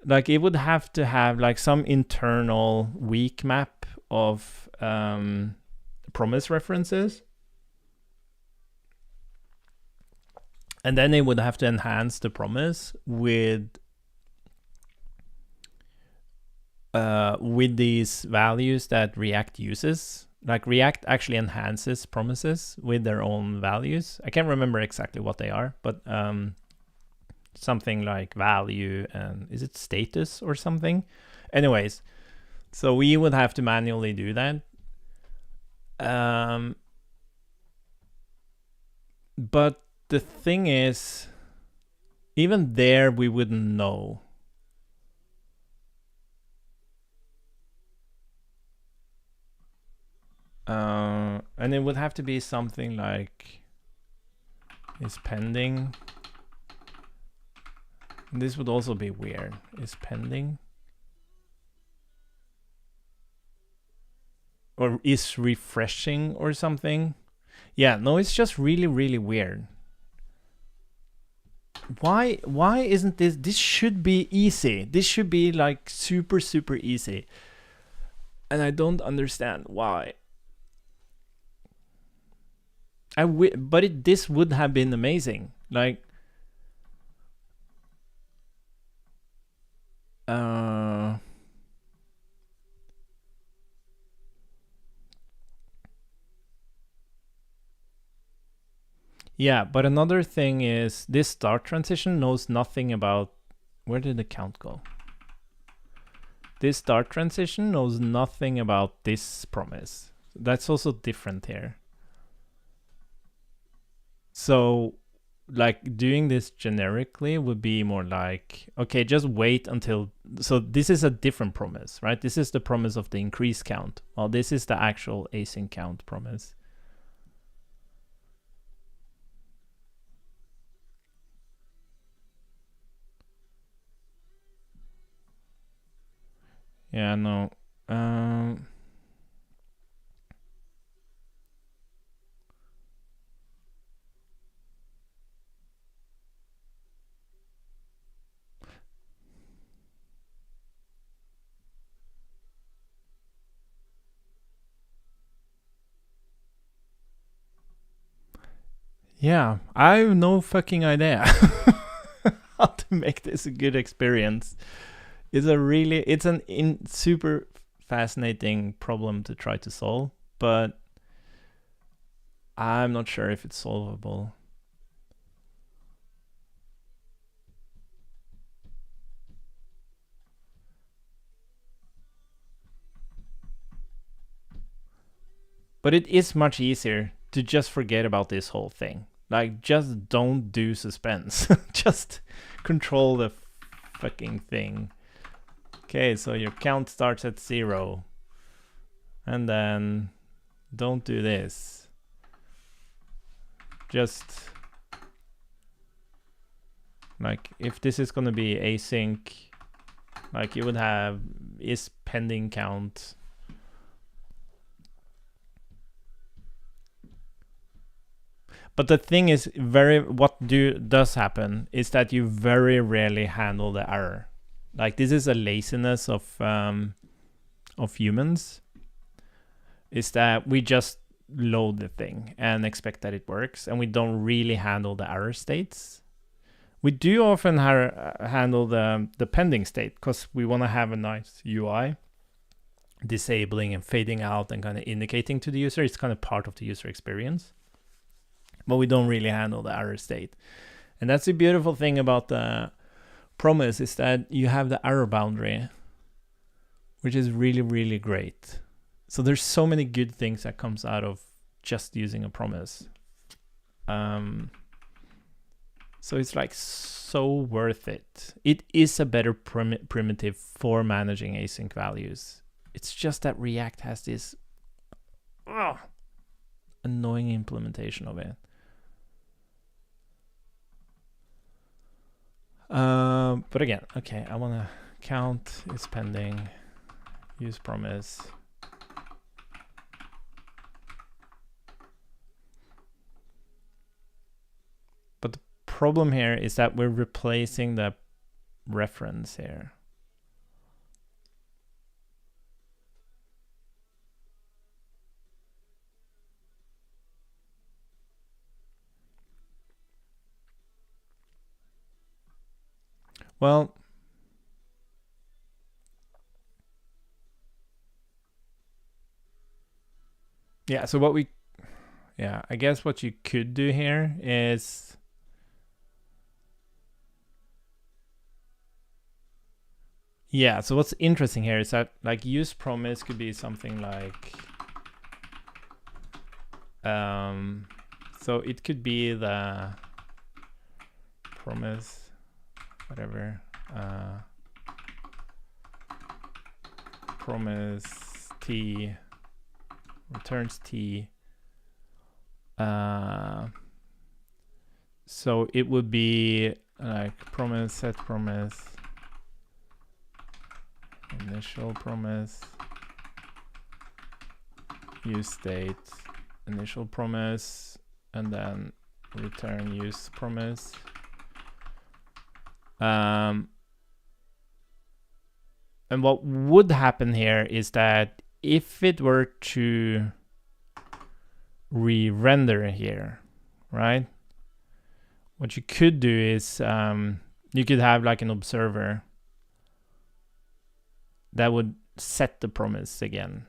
Like it would have to have like some internal weak map of promise references, and then it would have to enhance the promise with these values that React uses. Like React actually enhances promises with their own values. I can't remember exactly what they are, but something like value and is it status or something? Anyways, so we would have to manually do that. But the thing is, even there we wouldn't know. And it would have to be something like is pending. This would also be weird. Is pending. Or is refreshing or something. Yeah, no, it's just really, really weird. Why isn't this should be easy. This should be like super, super easy. And I don't understand why. But this would have been amazing. Like, yeah, but another thing is this start transition knows nothing about, where did the count go? This start transition knows nothing about this promise. That's also different here. So like doing this generically would be more like, okay, just wait until, so this is a different promise, right? This is the promise of the increase count. Well, this is the actual async count promise. Yeah, no. Yeah, I have no fucking idea how to make this a good experience. It's an super fascinating problem to try to solve, but I'm not sure if it's solvable. But it is much easier to just forget about this whole thing. Like, just don't do suspense. Just control the fucking thing. Okay, so your count starts at 0. And then don't do this. Just like, if this is going to be async, like you would have is pending count. But the thing is, what does happen is that you very rarely handle the error. Like, this is a laziness of humans, is that we just load the thing and expect that it works, and we don't really handle the error states. We do often handle the pending state because we want to have a nice UI, disabling and fading out and kind of indicating to the user. It's kind of part of the user experience. But we don't really handle the error state. And that's the beautiful thing about the promise, is that you have the error boundary, which is really, really great. So there's so many good things that comes out of just using a promise. So it's like so worth it. It is a better primitive for managing async values. It's just that React has this annoying implementation of it. But again, okay, I want to count is pending, use promise. But the problem here is that we're replacing the reference here. Well, yeah, so I guess what you could do here is so what's interesting here is that, like, use promise could be something like, so it could be the promise, whatever, promise t returns t. So it would be like promise, set promise, initial promise, use state, initial promise, and then return use promise. And what would happen here is that if it were to re-render here, right? What you could do is you could have like an observer that would set the promise again.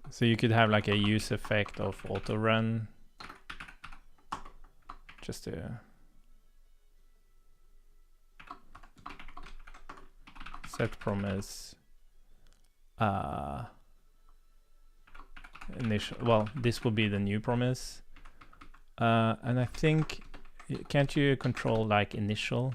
So you could have like a use effect of auto run, just to set promise initial. Well, this will be the new promise, and I think, can't you control like initial?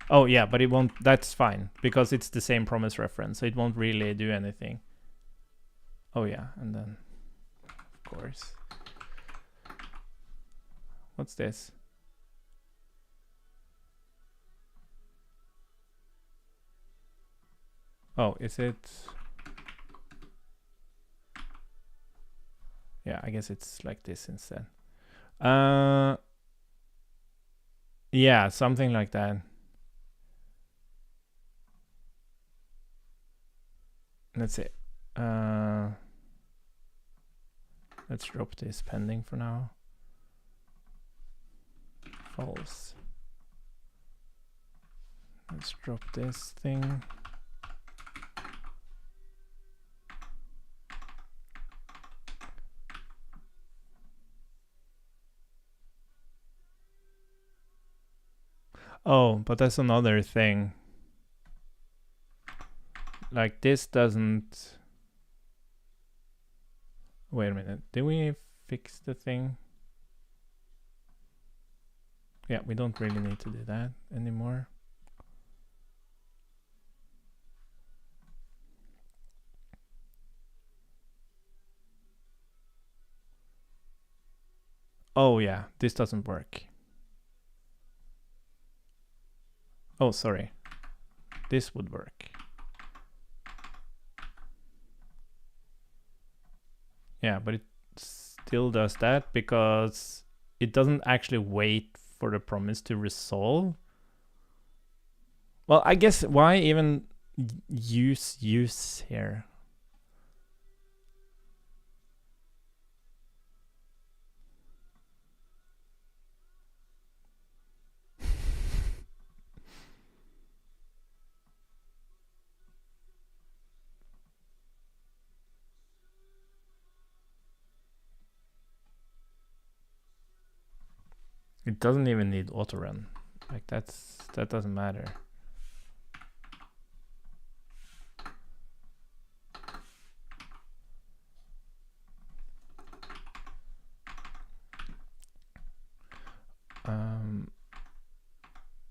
Oh yeah, but it won't. That's fine because it's the same promise reference, so it won't really do anything. Oh yeah, and then of course, what's this? Oh, is it? Yeah, I guess it's like this instead. Yeah, something like that. Let's see. Let's drop this pending for now. false. Let's drop this thing. Oh, but that's another thing. Like this doesn't... Wait a minute, did we fix the thing? Yeah, we don't really need to do that anymore. Oh yeah, this doesn't work. Oh, sorry. This would work. Yeah, but it still does that because it doesn't actually wait for the promise to resolve. Well, I guess why even use here? It doesn't even need auto run. Like that doesn't matter.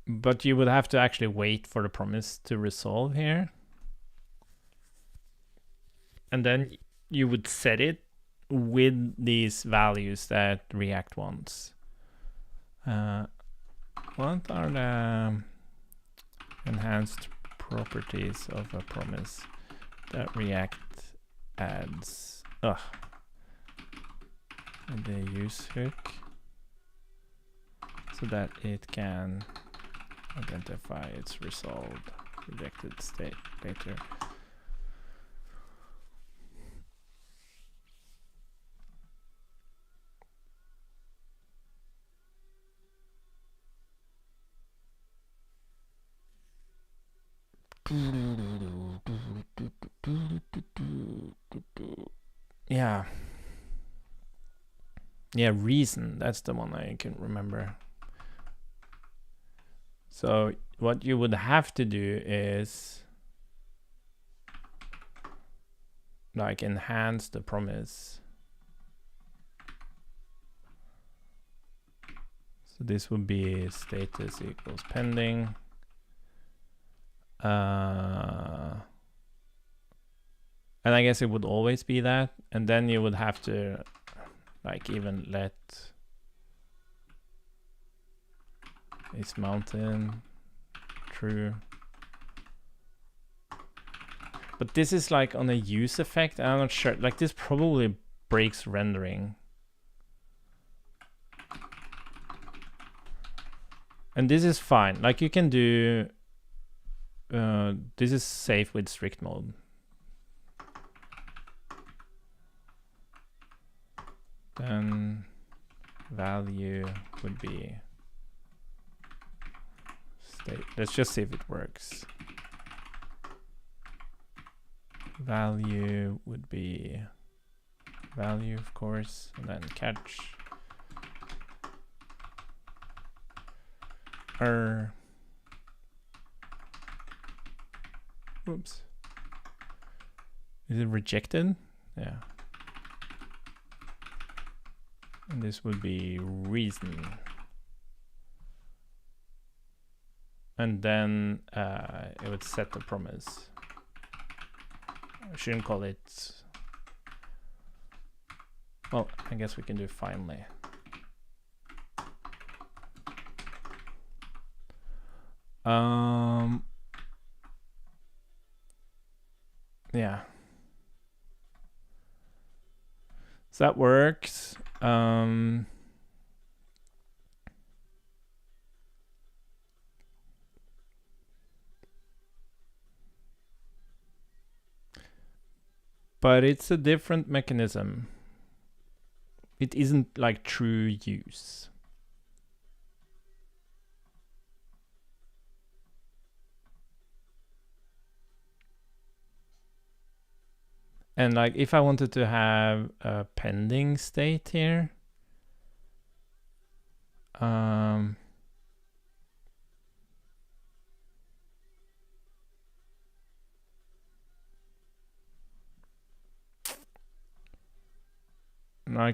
But you would have to actually wait for the promise to resolve here. And then you would set it with these values that React wants. What are the enhanced properties of a promise that React adds? Ugh. And the use hook so that it can identify its resolved rejected state later. Yeah. Yeah, reason. That's the one I can remember. So what you would have to do is like enhance the promise. So this would be status equals pending. And I guess it would always be that. And then you would have to like even let is mountain true. But this is like on a use effect. I'm not sure. Like this probably breaks rendering. And this is fine. Like you can do, this is safe with strict mode. Then value would be state. Let's just see if it works. Value would be value, of course, and then catch. Oops. Is it rejected? Yeah. And this would be reason. And then it would set the promise. I shouldn't call it. Well, I guess we can do finally. Yeah. So that works. But it's a different mechanism. It isn't like true use. And like if I wanted to have a pending state here, like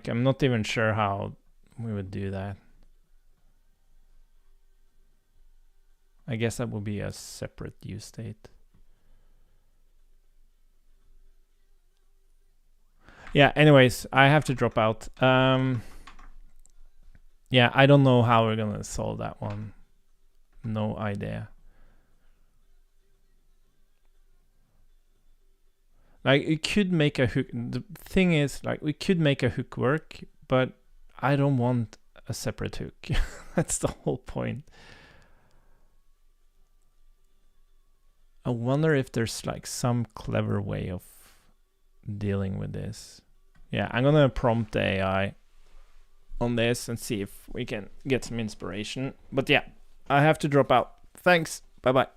I'm not even sure how we would do that. I guess that would be a separate use state. Yeah, anyways, I have to drop out. Yeah, I don't know how we're gonna solve that one. No idea. Like, it could make a hook. The thing is, like, we could make a hook work, but I don't want a separate hook. That's the whole point. I wonder if there's like some clever way of dealing with this. Yeah, I'm gonna prompt the AI on this and see if we can get some inspiration. But yeah, I have to drop out. Thanks. Bye bye.